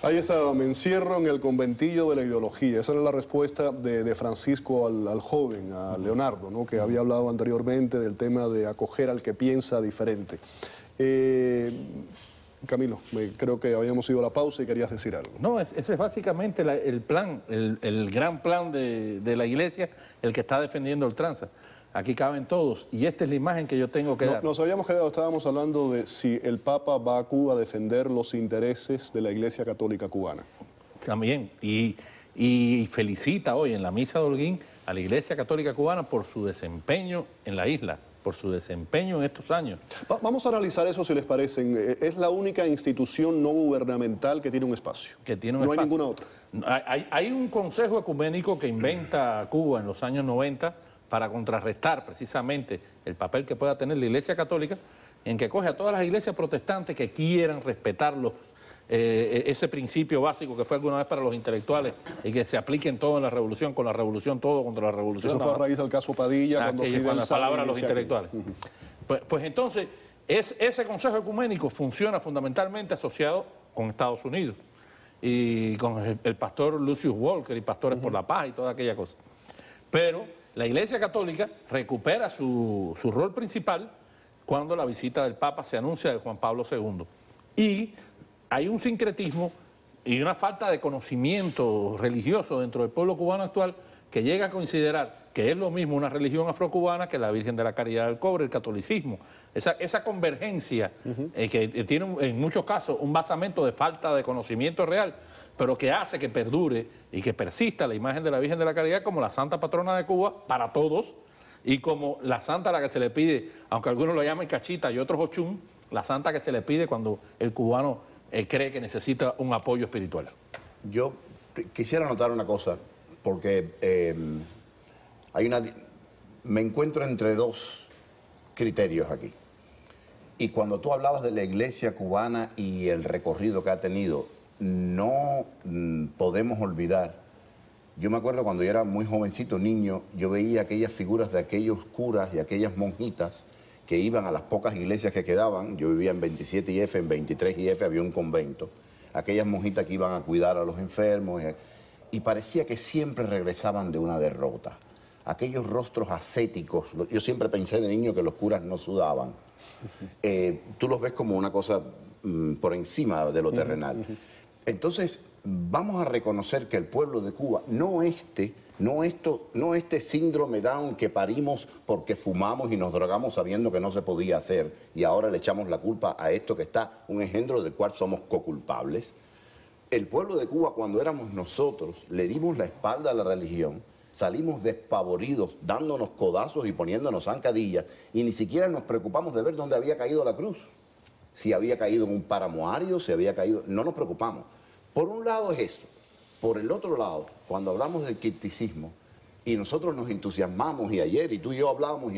Ahí está, me encierro en el conventillo de la ideología. Esa era la respuesta de Francisco al joven, a Leonardo, ¿no? Que había hablado anteriormente del tema de acoger al que piensa diferente. Camilo, creo que habíamos ido a la pausa y querías decir algo. No, ese es básicamente el plan, el gran plan de la Iglesia, el que está defendiendo ultranza. Aquí caben todos, y esta es la imagen que yo tengo que dar. Nos habíamos quedado, estábamos hablando de si el Papa va a Cuba a defender los intereses de la Iglesia Católica cubana. También, y felicita hoy en la misa de Holguín a la Iglesia Católica cubana por su desempeño en la isla, por su desempeño en estos años. Vamos a analizar eso si les parece. Es la única institución no gubernamental que tiene un espacio. Que tiene un espacio. No hay ninguna otra. Hay un consejo ecuménico que inventa Cuba en los años 90 para contrarrestar precisamente el papel que pueda tener la Iglesia Católica, en que coge a todas las iglesias protestantes que quieran respetar ese principio básico que fue alguna vez para los intelectuales y que se apliquen todo en la revolución, con la revolución todo contra la revolución. Eso fue a raíz del caso Padilla, cuando Fidel con la palabra de los intelectuales. Aquí. Pues entonces, ese consejo ecuménico funciona fundamentalmente asociado con Estados Unidos y con el pastor Lucius Walker y Pastores por la Paz y toda aquella cosa. Pero la Iglesia Católica recupera su rol principal cuando la visita del Papa se anuncia de Juan Pablo II. Y hay un sincretismo y una falta de conocimiento religioso dentro del pueblo cubano actual que llega a considerar que es lo mismo una religión afrocubana que la Virgen de la Caridad del Cobre, el catolicismo. Esa convergencia que tiene en muchos casos un basamento de falta de conocimiento real, pero que hace que perdure y que persista la imagen de la Virgen de la Caridad como la santa patrona de Cuba para todos y como la santa a la que se le pide, aunque algunos lo llamen cachita y otros ochún, la santa que se le pide cuando el cubano cree que necesita un apoyo espiritual. Yo quisiera anotar una cosa, porque me encuentro entre dos criterios aquí. Y cuando tú hablabas de la iglesia cubana y el recorrido que ha tenido, no podemos olvidar. Yo me acuerdo cuando yo era muy jovencito, niño, yo veía aquellas figuras de aquellos curas y aquellas monjitas que iban a las pocas iglesias que quedaban. Yo vivía en 27 y F, en 23 y F había un convento. Aquellas monjitas que iban a cuidar a los enfermos y parecía que siempre regresaban de una derrota. Aquellos rostros ascéticos, yo siempre pensé de niño que los curas no sudaban. Tú los ves como una cosa por encima de lo terrenal. Entonces, vamos a reconocer que el pueblo de Cuba, no este síndrome Down que parimos porque fumamos y nos drogamos sabiendo que no se podía hacer y ahora le echamos la culpa a esto que está un engendro del cual somos coculpables. El pueblo de Cuba, cuando éramos nosotros, le dimos la espalda a la religión, salimos despavoridos, dándonos codazos y poniéndonos zancadillas y ni siquiera nos preocupamos de ver dónde había caído la cruz. Si había caído en un páramo árido, si había caído... No nos preocupamos. Por un lado es eso. Por el otro lado, cuando hablamos del criticismo, y nosotros nos entusiasmamos, y ayer, y tú y yo hablábamos,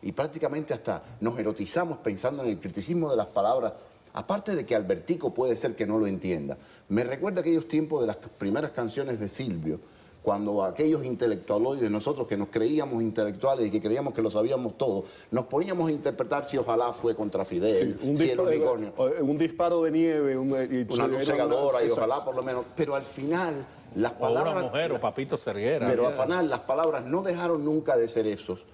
y prácticamente hasta nos erotizamos pensando en el criticismo de las palabras, aparte de que Albertico puede ser que no lo entienda. Me recuerda aquellos tiempos de las primeras canciones de Silvio, cuando aquellos intelectualoides de nosotros que nos creíamos intelectuales y que creíamos que lo sabíamos todo, nos poníamos a interpretar si ojalá fue contra Fidel, sí, si el unicornio. Un disparo de nieve, una luz cegadora y ojalá por lo menos. Pero al final las palabras... O una mujer, o Papito Cerguera. Pero al final las palabras no dejaron nunca de ser esos.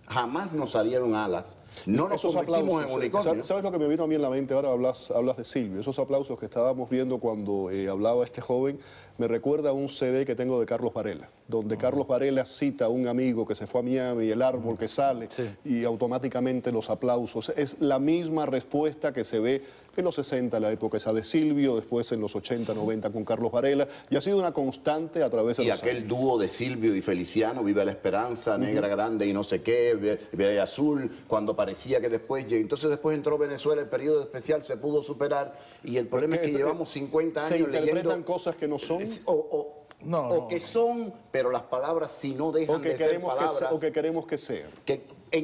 Jamás nos salieron alas. No nos convertimos en unicornios. ¿Sabes lo que me vino a mí en la mente? Ahora hablas de Silvio. Esos aplausos que estábamos viendo cuando hablaba este joven, me recuerda a un CD que tengo de Carlos Varela, donde Carlos Varela cita a un amigo que se fue a Miami, el árbol que sale, y automáticamente los aplausos. Es la misma respuesta que se ve en los 60, la época esa de Silvio, después en los 80, 90 con Carlos Varela, y ha sido una constante a través de los años. Y aquel dúo de Silvio y Feliciano, Viva la Esperanza, Negra Grande y no sé qué, Verde y Azul, cuando parecía que después... Entonces después entró Venezuela, el periodo especial se pudo superar, y el problema es que llevamos 50 años leyendo... Se interpretan cosas que no son... O que son, pero las palabras si no dejan de ser palabras... O que queremos que sean.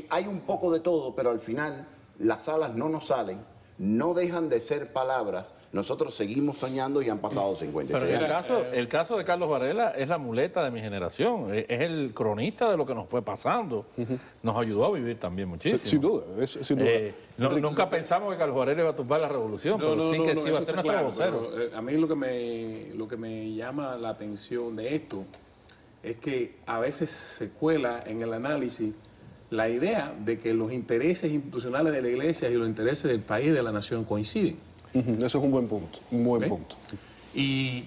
Hay un poco de todo, pero al final las alas no nos salen, no dejan de ser palabras. Nosotros seguimos soñando y han pasado 56 Pero años. el caso de Carlos Varela es la muleta de mi generación, es el cronista de lo que nos fue pasando. Nos ayudó a vivir también muchísimo. Sin duda, sin duda. Nunca pensamos que Carlos Varela iba a tumbar la revolución, pero sí que sí iba a ser nuestro vocero. A mí lo que me llama la atención de esto es que a veces se cuela en el análisis la idea de que los intereses institucionales de la Iglesia y los intereses del país y de la nación coinciden. Eso es un buen punto, un buen punto. Y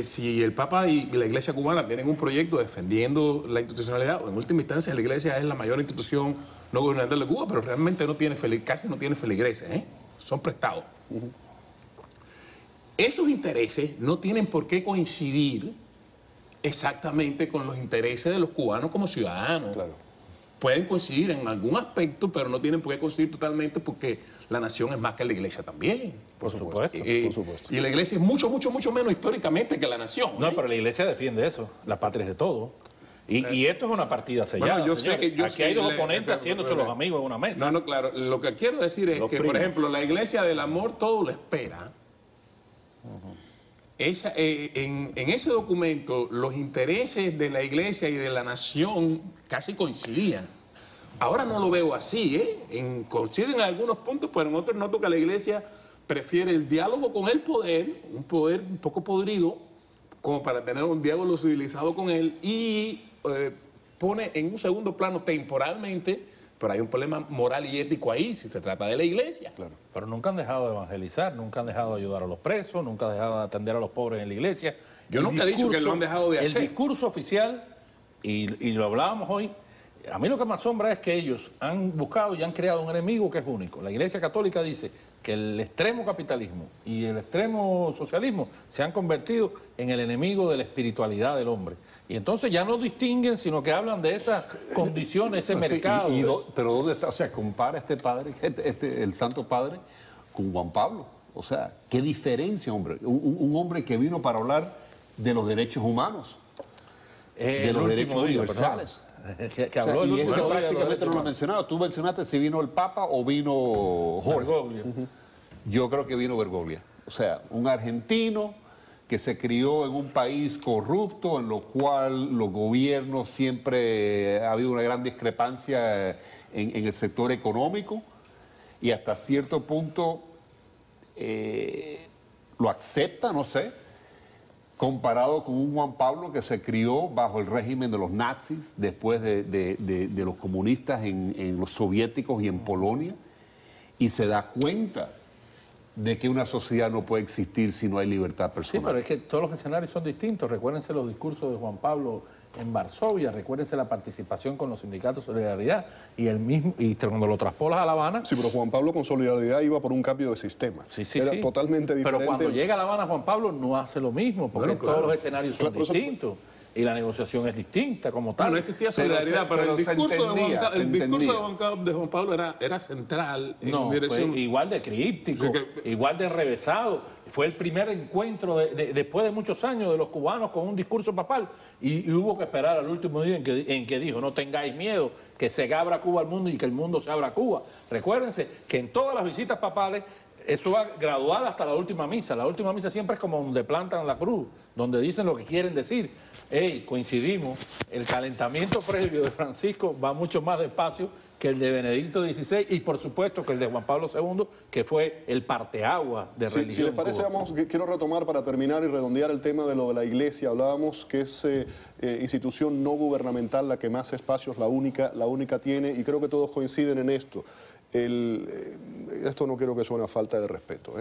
si el Papa y la Iglesia cubana tienen un proyecto defendiendo la institucionalidad, o en última instancia la Iglesia es la mayor institución no gubernamental de Cuba, pero realmente no tiene casi no tiene feligreses, son prestados. Esos intereses no tienen por qué coincidir exactamente con los intereses de los cubanos como ciudadanos. Claro. Pueden coincidir en algún aspecto, pero no tienen por qué coincidir totalmente porque la nación es más que la Iglesia también. Por supuesto. Por supuesto. Y la Iglesia es mucho menos históricamente que la nación. No, pero la Iglesia defiende eso, la patria es de todo. Y esto es una partida sellada. Bueno, yo sé que aquí hay dos oponentes haciéndose los amigos en una mesa. No, claro. Lo que quiero decir es que, por ejemplo, la Iglesia del Amor todo lo espera. En ese documento los intereses de la Iglesia y de la nación casi coincidían. Ahora no lo veo así, coinciden en algunos puntos, pero en otros noto que la Iglesia prefiere el diálogo con el poder, un poder un poco podrido, como para tener un diálogo civilizado con él, y pone en un segundo plano temporalmente, pero hay un problema moral y ético ahí, si se trata de la Iglesia. Claro. Pero nunca han dejado de evangelizar, nunca han dejado de ayudar a los presos, nunca han dejado de atender a los pobres en la Iglesia. Yo nunca he dicho que lo han dejado de hacer. El discurso oficial, y lo hablábamos hoy, a mí lo que me asombra es que ellos han buscado y han creado un enemigo que es único. La Iglesia Católica dice que el extremo capitalismo y el extremo socialismo se han convertido en el enemigo de la espiritualidad del hombre. Y entonces ya no distinguen, sino que hablan de esas condiciones, ese mercado. Pero ¿dónde está? O sea, compara este padre, el Santo Padre, con Juan Pablo. O sea, qué diferencia, hombre. Un hombre que vino para hablar de los derechos humanos, de los derechos universales. Que habló o sea, el y último este día prácticamente no lo ha mencionado. Tú mencionaste si vino el Papa o vino Jorge. Bergoglio. Yo creo que vino Bergoglio. O sea, un argentino que se crió en un país corrupto, en lo cual los gobiernos siempre ha habido una gran discrepancia en el sector económico y hasta cierto punto lo acepta, no sé, comparado con un Juan Pablo que se crió bajo el régimen de los nazis, después de los comunistas en los soviéticos y en Polonia, y se da cuenta de que una sociedad no puede existir si no hay libertad personal. Sí, pero es que todos los escenarios son distintos. Recuérdense los discursos de Juan Pablo en Varsovia, recuérdense la participación con los sindicatos de Solidaridad y cuando lo traspolas a La Habana. Sí, pero Juan Pablo con Solidaridad iba por un cambio de sistema. Era totalmente diferente. Pero cuando llega a La Habana, Juan Pablo no hace lo mismo, porque todos los escenarios son distintos. Y la negociación es distinta como tal. No existía solidaridad, pero el discurso de Juan Pablo era central en dirección... Fue igual de críptico, igual de enrevesado. Fue el primer encuentro después de muchos años de los cubanos con un discurso papal y hubo que esperar al último día en que dijo: no tengáis miedo, que se abra Cuba al mundo y que el mundo se abra a Cuba. Recuérdense que en todas las visitas papales eso va gradual hasta la última misa. La última misa siempre es como donde plantan la cruz, donde dicen lo que quieren decir. Coincidimos, el calentamiento previo de Francisco va mucho más despacio que el de Benedicto XVI y por supuesto que el de Juan Pablo II, que fue el parteaguas de religión. Si les parece, quiero retomar para terminar y redondear el tema de lo de la Iglesia. Hablábamos que es institución no gubernamental la que más espacios, la única tiene, y creo que todos coinciden en esto. Esto no quiero que suene a falta de respeto.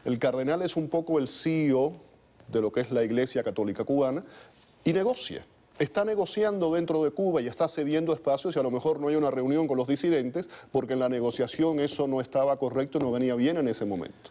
El cardenal es un poco el CEO de lo que es la Iglesia Católica Cubana y negocia. Está negociando dentro de Cuba y está cediendo espacios y a lo mejor no hay una reunión con los disidentes porque en la negociación eso no estaba correcto y no venía bien en ese momento.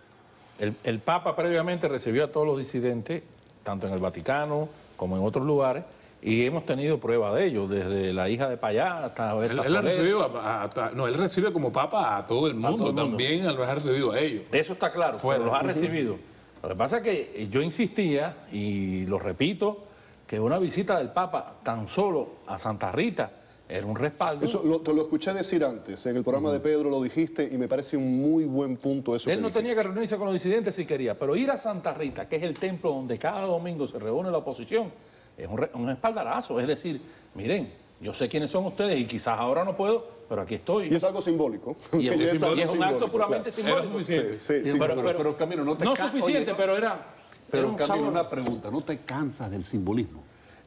El Papa previamente recibió a todos los disidentes, tanto en el Vaticano como en otros lugares, y hemos tenido prueba de ello, desde la hija de Payá hasta Berta Soler. Él recibe como Papa a todo el mundo, también los ha recibido a ellos. Eso está claro, pero los ha recibido. Lo que pasa es que yo insistía, y lo repito, que una visita del Papa tan solo a Santa Rita era un respaldo. Eso te lo escuché decir antes, en el programa de Pedro lo dijiste y me parece un muy buen punto eso. Él no tenía que reunirse con los disidentes si quería, pero ir a Santa Rita, que es el templo donde cada domingo se reúne la oposición, es un espaldarazo. Es decir, miren, yo sé quiénes son ustedes y quizás ahora no puedo, pero aquí estoy. Y es algo simbólico. Y es, algo un acto puramente simbólico. Era suficiente. Sí, pero Camilo, no te No ca- suficiente, oye, pero era Pero un Camilo, sabor. una pregunta, ¿no te cansas del simbolismo?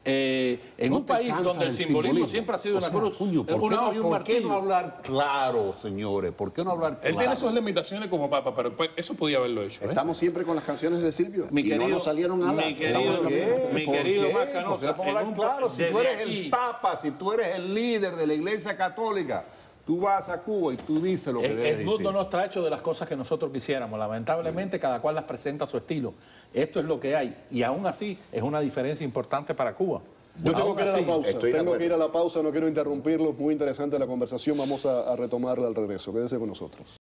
En ¿No un te país cansas donde el del simbolismo siempre ha sido O una sea, cruz, coño, ¿por qué una no- hoja y un ¿por qué no martillo? hablar claro, señores? ¿Por qué no hablar claro? Él tiene sus limitaciones como papa, pero pues, eso podía haberlo hecho. ¿eh? Estamos siempre con las canciones de Silvio Mi y querido- no nos salieron alas. mi Estamos querido- en camino. mi ¿Por querido qué? Macanosa, ¿Por qué no podemos en hablar un- claro? Si tú desde eres aquí- el Papa, si tú eres el líder de la Iglesia Católica, tú vas a Cuba y tú dices lo que debes El mundo decir. no está hecho de las cosas que nosotros quisiéramos. Lamentablemente, cada cual las presenta a su estilo. Esto es lo que hay. Y aún así, es una diferencia importante para Cuba. Yo tengo Aún que ir a la así, pausa. estoy de Tengo acuerdo. que ir a la pausa, no quiero interrumpirlos. Muy interesante la conversación. Vamos a retomarla al regreso. Quédese con nosotros.